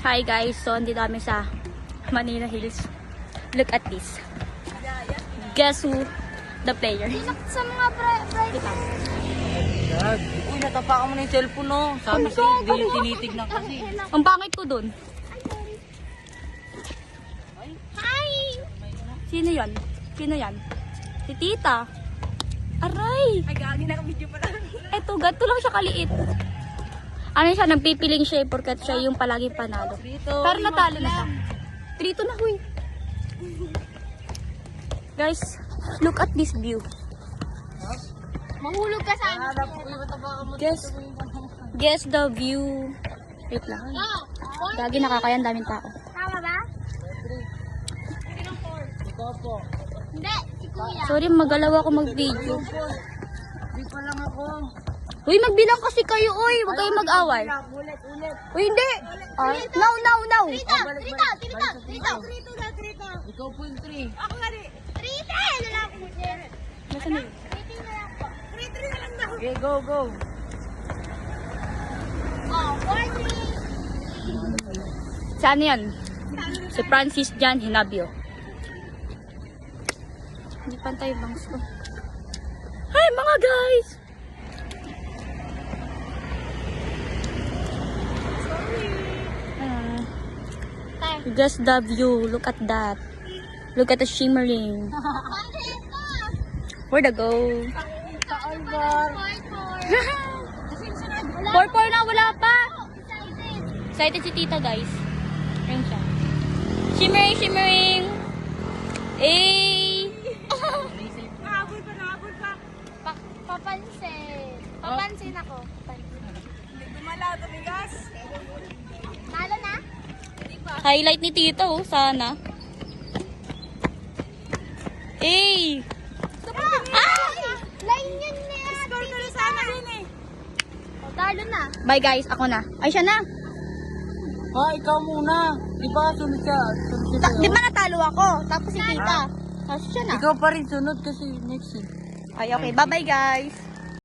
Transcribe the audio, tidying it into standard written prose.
Hi guys, so andito kami sa Manila Hills. Look at this. Guess who the player? Sa mga bright. Uy, natapakan mo na yung cellphone, no? Sabi sa'yo, hindi yung tinitignan kasi. Ang pangit ko dun. Hi! Sino yan? Sino yan? Si Tita. Aray! Ay, gagi na video pa lang. Eto, ganito lang siya kaliit. Ano siya, nagpipiling siya porkat siya yung palaging panalo. Pero natalo na siya. Trito na, huy. Guys, look at this view. Mahulog ka sa amin. Guess the view. Wait lang. Gagi, nakakayan, daming tao. Tama ba? Ikaw po. Hindi, si Kuya. Sorry, magalaw ako mag-video. Di pa lang ako. Uy, magbilang kasi kayo, uy. Huwag kayong mag-away. Ulit. Uy, hindi. Now. Trito. Ikaw po yung 3. Ako nga rin. Trito! Ano lang ako, Jer? Nasaan na yun? Trito na lang po. Trito na lang daw. Okay, go. Oh, 4-3. Saan yan? Si Francis Jan Hinabio. Hindi pantay bangs ko. Hi mga guys! Just the view. Look at that. Look at the shimmering. Where the go? 4-4 na, wala pa. Excited si Tita, guys. Ayun siya. Shimmering. Eh. Nahabol pa. Papansin ako. Hindi dumalaw, tumigas. Nalo na? Highlight ni Tita, oh. Sana. Eh. Ay! Line yun na. Score ko na sana yun eh. Talo na. Bye, guys. Ako na. Ay, siya na. Ikaw muna. Di ba sunod siya? Di ba natalo ako? Tapos si Tita. Tapos siya na. Ikaw pa rin sunod kasi next eh. Ay, okay. Bye-bye, guys.